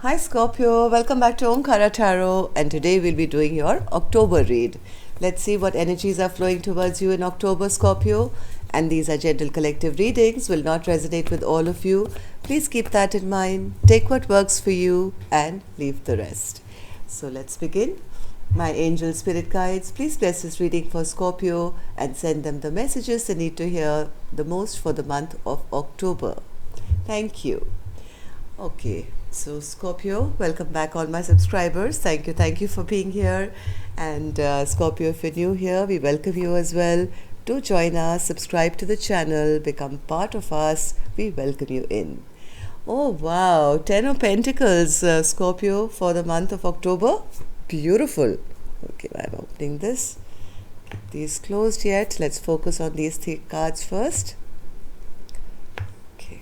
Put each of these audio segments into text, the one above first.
Hi Scorpio, welcome back to Omkara Tarot, and today we'll be doing your October read. Let's see what energies are flowing towards you in October, Scorpio. And these are gentle collective readings, will not resonate with all of you. Please keep that in mind. Take what works for you and leave the rest. So let's begin. My angel spirit guides, please bless this reading for Scorpio and send them the messages they need to hear the most for the month of October. Thank you. Okay, so Scorpio, welcome back all my subscribers. Thank you for being here. And Scorpio, if you're new here, we welcome you as well. Do join us, subscribe to the channel, become part of us. We welcome you in. Oh wow, 10 of Pentacles, Scorpio, for the month of October. Beautiful. Okay, I'm opening this. Keep these closed yet. Let's focus on these three cards first. Okay.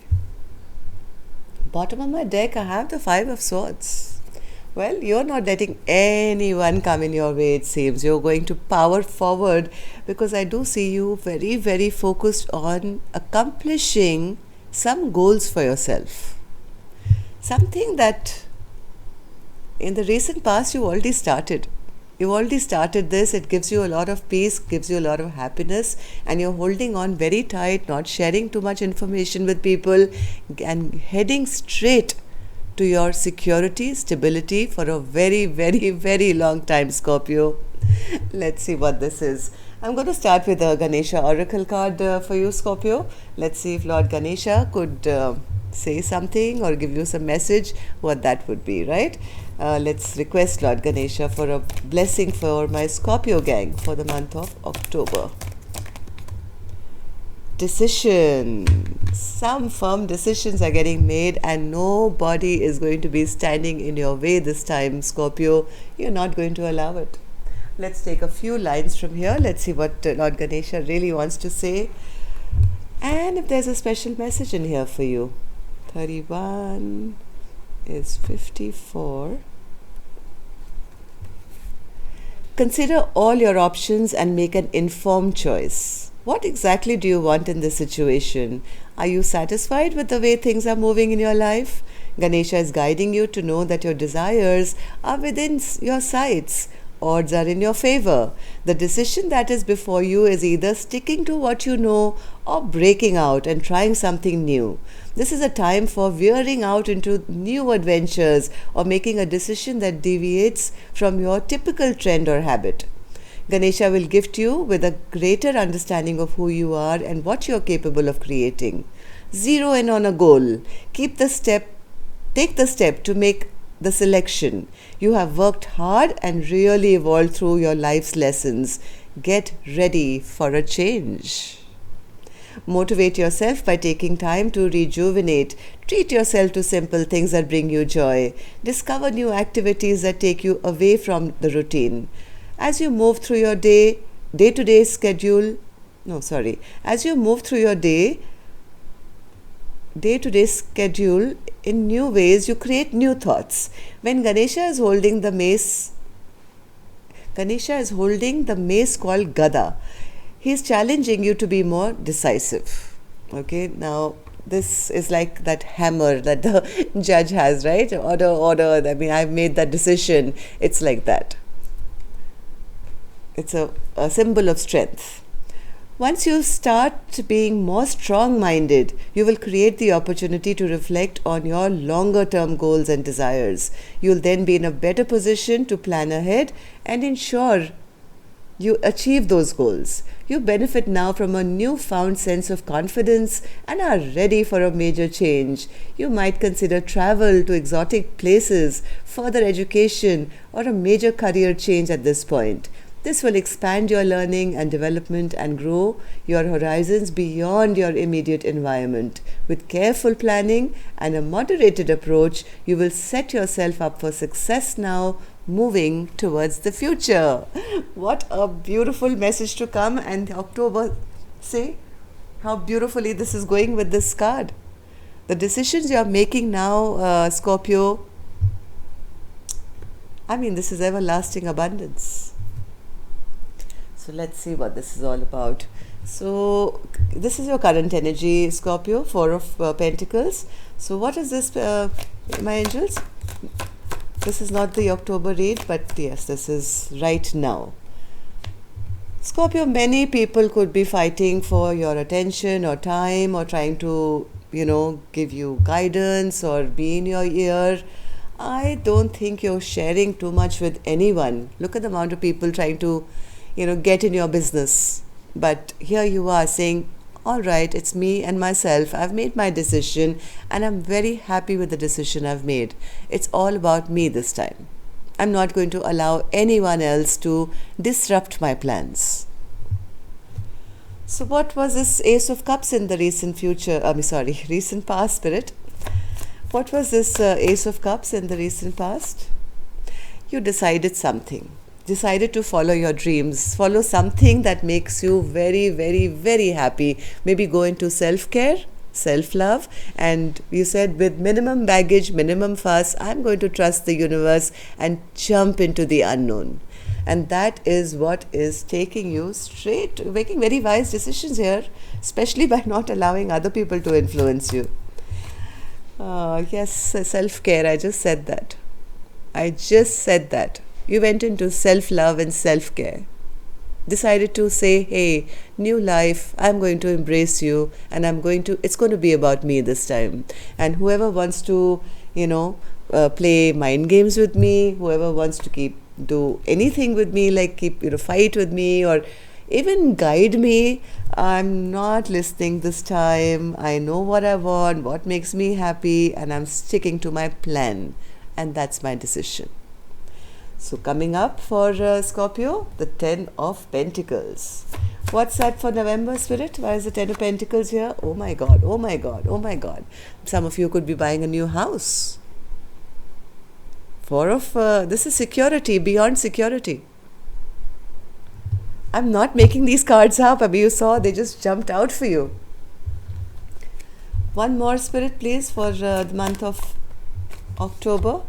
Bottom of my deck, I have the Five of Swords. Well, you're not letting anyone come in your way, it seems. You're going to power forward because I do see you very, very focused on accomplishing some goals for yourself. Something that in the recent past you already started. You've already started this. It gives you a lot of peace, gives you a lot of happiness, and you're holding on very tight, not sharing too much information with people, and heading straight to your security, stability for a very, very, very long time, Scorpio. Let's see what this is. I'm going to start with a Ganesha Oracle card for you, Scorpio. Let's see if Lord Ganesha could say something or give you some message, what that would be, right? Let's request Lord Ganesha for a blessing for my Scorpio gang for the month of October. Decision. Some firm decisions are getting made and nobody is going to be standing in your way this time, Scorpio. You're not going to allow it. Let's take a few lines from here. Let's see what Lord Ganesha really wants to say. And if there's a special message in here for you. 31 is 54. Consider all your options and make an informed choice. What exactly do you want in this situation? Are you satisfied with the way things are moving in your life? Ganesha is guiding you to know that your desires are within your sights. Odds are in your favor. The decision that is before you is either sticking to what you know or breaking out and trying something new. This is a time for veering out into new adventures or making a decision that deviates from your typical trend or habit. Ganesha will gift you with a greater understanding of who you are and what you are capable of creating. Zero in on a goal. Take the step to make the selection. You have worked hard and really evolved through your life's lessons. Get ready for a change. Motivate yourself by taking time to rejuvenate. Treat yourself to simple things that bring you joy. Discover new activities that take you away from the routine. As you move through your day-to-day schedule, as you move through your day-to-day schedule in new ways, you create new thoughts. When Ganesha is holding the mace called Gada. He is challenging you to be more decisive. Okay, now this is like that hammer that the judge has, right? Order. I mean, I've made that decision. It's like that. It's a symbol of strength. Once you start being more strong-minded, you will create the opportunity to reflect on your longer-term goals and desires. You'll then be in a better position to plan ahead and ensure you achieve those goals. You benefit now from a newfound sense of confidence and are ready for a major change. You might consider travel to exotic places, further education, or a major career change at this point. This will expand your learning and development and grow your horizons beyond your immediate environment. With careful planning and a moderated approach, you will set yourself up for success now, moving towards the future. What a beautiful message to come, and October, see how beautifully this is going with this card. The decisions you are making now, Scorpio, I mean, this is everlasting abundance. So let's see what this is all about. So this is your current energy, Scorpio, Four of Pentacles. So what is this, my angels? This is not the October read, but yes, this is right now. Scorpio, many people could be fighting for your attention or time or trying to, give you guidance or be in your ear. I don't think you're sharing too much with anyone. Look at the amount of people trying to, get in your business. But here you are saying, all right, it's me and myself. I've made my decision and I'm very happy with the decision I've made. It's all about me this time. I'm not going to allow anyone else to disrupt my plans. So what was this Ace of Cups in the recent recent past, Spirit? What was this Ace of Cups in the recent past? You decided something. Decided to follow your dreams. Follow something that makes you very, very, very happy. Maybe go into self-care, self-love, and you said with minimum baggage, minimum fuss, I'm going to trust the universe and jump into the unknown. And that is what is taking you straight, making very wise decisions here, especially by not allowing other people to influence you. Yes, self-care, I just said that. You went into self-love and self-care. Decided to say, hey, new life, I'm going to embrace you and it's going to be about me this time. And whoever wants to, play mind games with me, whoever wants to do anything with me, like fight with me or even guide me, I'm not listening this time. I know what I want, what makes me happy, and I'm sticking to my plan. And that's my decision. So coming up for Scorpio, the 10 of Pentacles. What's that for November, Spirit? Why is the 10 of Pentacles here? Oh my God, oh my God, oh my God. Some of you could be buying a new house. This is security, beyond security. I'm not making these cards up. You saw, they just jumped out for you. One more, Spirit, please, for the month of October.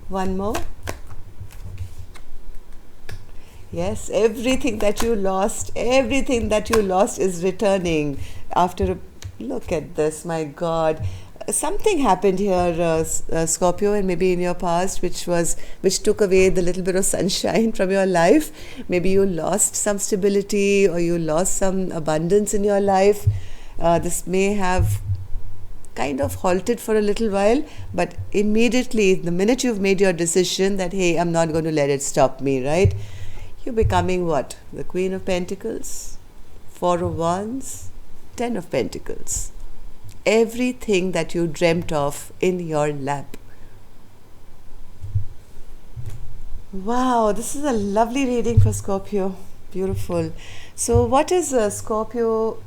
One more. Yes, everything that you lost is returning after look at this, my God. Something happened here, Scorpio, and maybe in your past, which took away the little bit of sunshine from your life. Maybe you lost some stability or you lost some abundance in your life. This may have kind of halted for a little while, but immediately, the minute you've made your decision that, hey, I'm not going to let it stop me, right? You're becoming what? The Queen of Pentacles, 4 of Wands, 10 of Pentacles. Everything that you dreamt of in your lap. Wow, this is a lovely reading for Scorpio. Beautiful. So what is Scorpio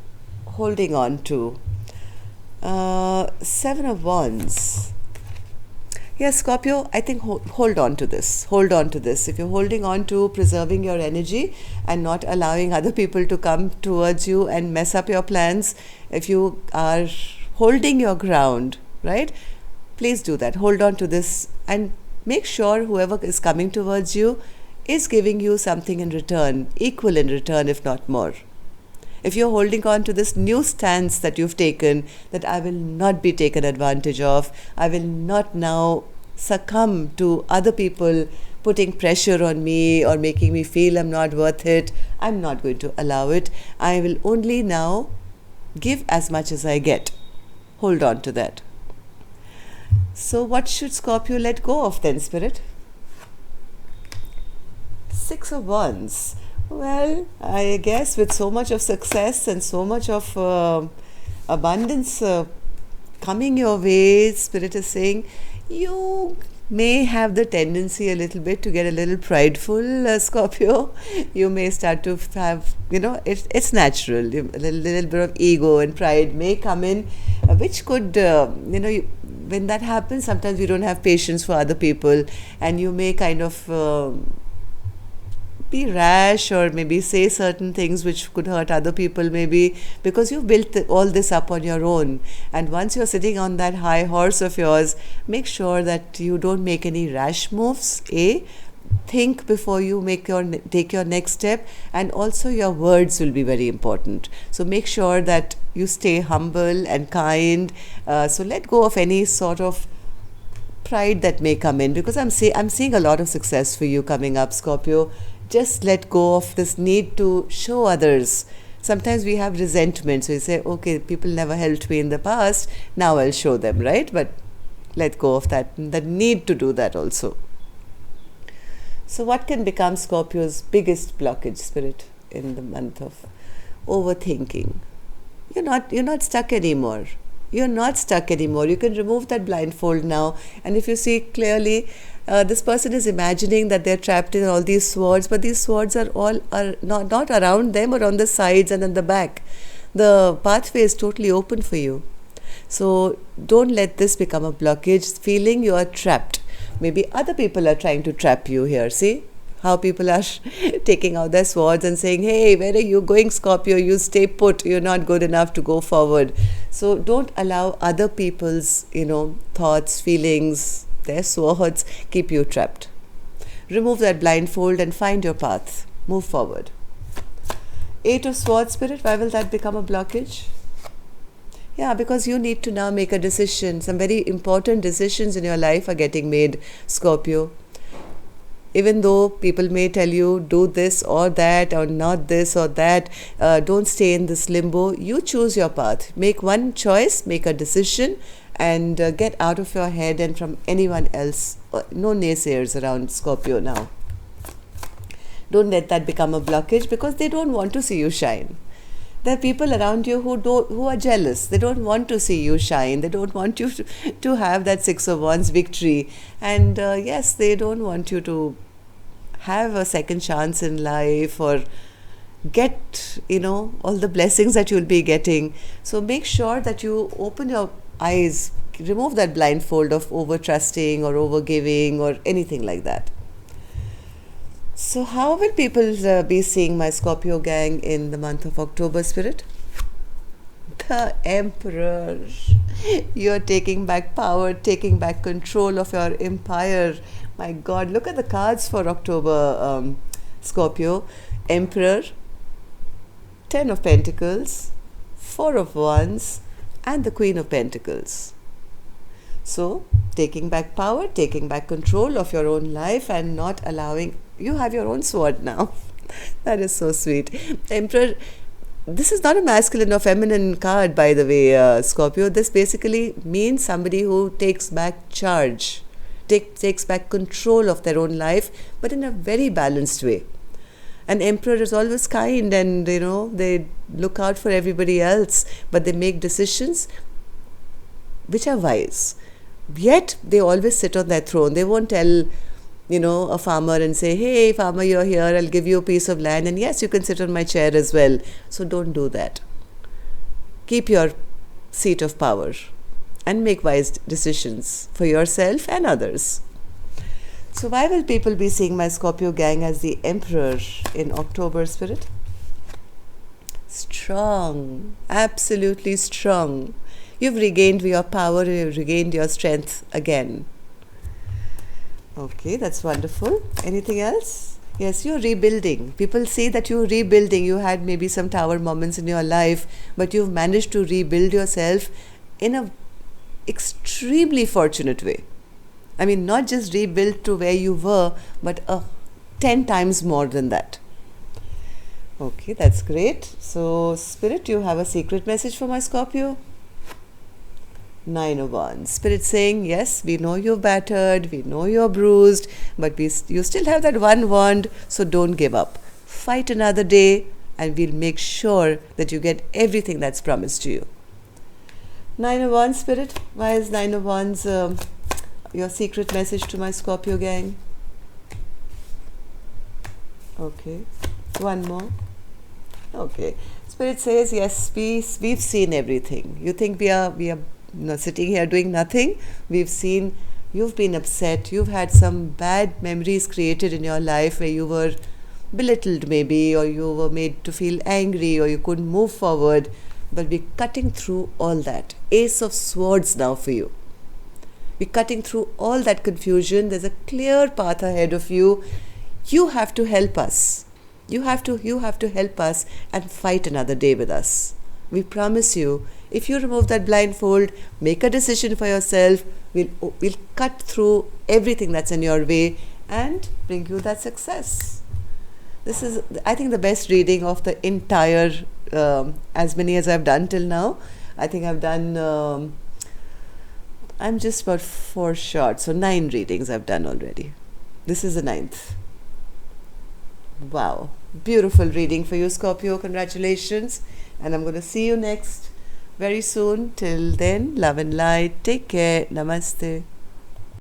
holding on to? 7 of Wands. Yes, Scorpio, I think hold on to this. Hold on to this. If you're holding on to preserving your energy and not allowing other people to come towards you and mess up your plans, if you are holding your ground, right? Please do that. Hold on to this and make sure whoever is coming towards you is giving you something in return, equal in return, if not more. If you're holding on to this new stance that you've taken, that I will not be taken advantage of, I will not now succumb to other people putting pressure on me or making me feel I'm not worth it, I'm not going to allow it. I will only now give as much as I get. Hold on to that. So what should Scorpio let go of then, Spirit? 6 of Wands. Well, I guess with so much of success and so much of abundance coming your way, Spirit is saying, you may have the tendency a little bit to get a little prideful, Scorpio. You may start to have, it's natural. A little bit of ego and pride may come in, which could, when that happens, sometimes we don't have patience for other people and you may kind of be rash or maybe say certain things which could hurt other people, maybe because you've built all this up on your own. And once you're sitting on that high horse of yours, make sure that you don't make any rash moves. Think before you take your next step, and also your words will be very important. So make sure that you stay humble and kind. So let go of any sort of pride that may come in, because I'm seeing a lot of success for you coming up, Scorpio. Just let go of this need to show others. Sometimes we have resentment, so we say, okay, people never helped me in the past, now I'll show them, right? But let go of that need to do that also. So what can become Scorpio's biggest blockage, Spirit, in the month of overthinking? You're not stuck anymore. You're not stuck anymore. You can remove that blindfold now. And if you see clearly, this person is imagining that they're trapped in all these swords, but these swords are not around them or on the sides and on the back. The pathway is totally open for you. So don't let this become a blockage, feeling you are trapped. Maybe other people are trying to trap you here. See how people are taking out their swords and saying, hey, where are you going, Scorpio? You stay put. You're not good enough to go forward. So don't allow other people's, thoughts, feelings, their swords keep you trapped. Remove that blindfold and find your path. Move forward. 8 of Swords, Spirit, why will that become a blockage? Yeah, because you need to now make a decision. Some very important decisions in your life are getting made, Scorpio. Even though people may tell you, do this or that, or not this or that, don't stay in this limbo. You choose your path. Make one choice, make a decision, and get out of your head and from anyone else. No naysayers around, Scorpio, now. Don't let that become a blockage, because they don't want to see you shine. There are people around you who are jealous. They don't want to see you shine. They don't want you to have that 6 of Wands victory. And yes, they don't want you to have a second chance in life or get, all the blessings that you'll be getting. So make sure that you open your eyes, remove that blindfold of over-trusting or over-giving or anything like that. So how will people be seeing my Scorpio gang in the month of October, Spirit? The Emperor. You're taking back power, taking back control of your empire. My God, look at the cards for October, Scorpio. Emperor, 10 of Pentacles, 4 of Wands, and the Queen of Pentacles. So, taking back power, taking back control of your own life and not allowing... You have your own sword now. That is so sweet. Emperor, this is not a masculine or feminine card, by the way, Scorpio. This basically means somebody who takes back charge, takes back control of their own life, but in a very balanced way. An emperor is always kind and, they look out for everybody else, but they make decisions which are wise. Yet, they always sit on their throne. They won't tell... a farmer and say, hey, farmer, you're here, I'll give you a piece of land, and yes, you can sit on my chair as well. So don't do that. Keep your seat of power and make wise decisions for yourself and others. So why will people be seeing my Scorpio gang as the Emperor in October, Spirit? Strong, absolutely strong. You've regained your power, you've regained your strength again. Okay, that's wonderful. Anything else? Yes, you're rebuilding. People say that you're rebuilding. You had maybe some tower moments in your life, but you've managed to rebuild yourself in a extremely fortunate way. I mean, not just rebuild to where you were, but 10 times more than that. Okay, that's great. So, Spirit, you have a secret message for my Scorpio? 9 of Wands. Spirit saying, yes, we know you're battered, we know you're bruised, but you still have that one wand, so don't give up. Fight another day, and we'll make sure that you get everything that's promised to you. 9 of Wands, Spirit. Why is 9 of Wands your secret message to my Scorpio gang? Okay. One more. Okay. Spirit says, yes, we've seen everything. You think we are sitting here doing nothing? We've seen you've been upset. You've had some bad memories created in your life where you were belittled maybe, or you were made to feel angry, or you couldn't move forward. But we're cutting through all that. Ace of Swords now for you. We're cutting through all that confusion. There's a clear path ahead of you. You have to help us. You have to help us and fight another day with us. we promise you, if you remove that blindfold, make a decision for yourself, we'll cut through everything that's in your way and bring you that success. This is, I think, the best reading of the entire, as many as I've done till now. I think I've done, I'm just about 4 short, so 9 readings I've done already. This is the 9th. Wow. Beautiful reading for you, Scorpio. Congratulations. And I'm going to see you next very soon. Till then, love and light. Take care. Namaste.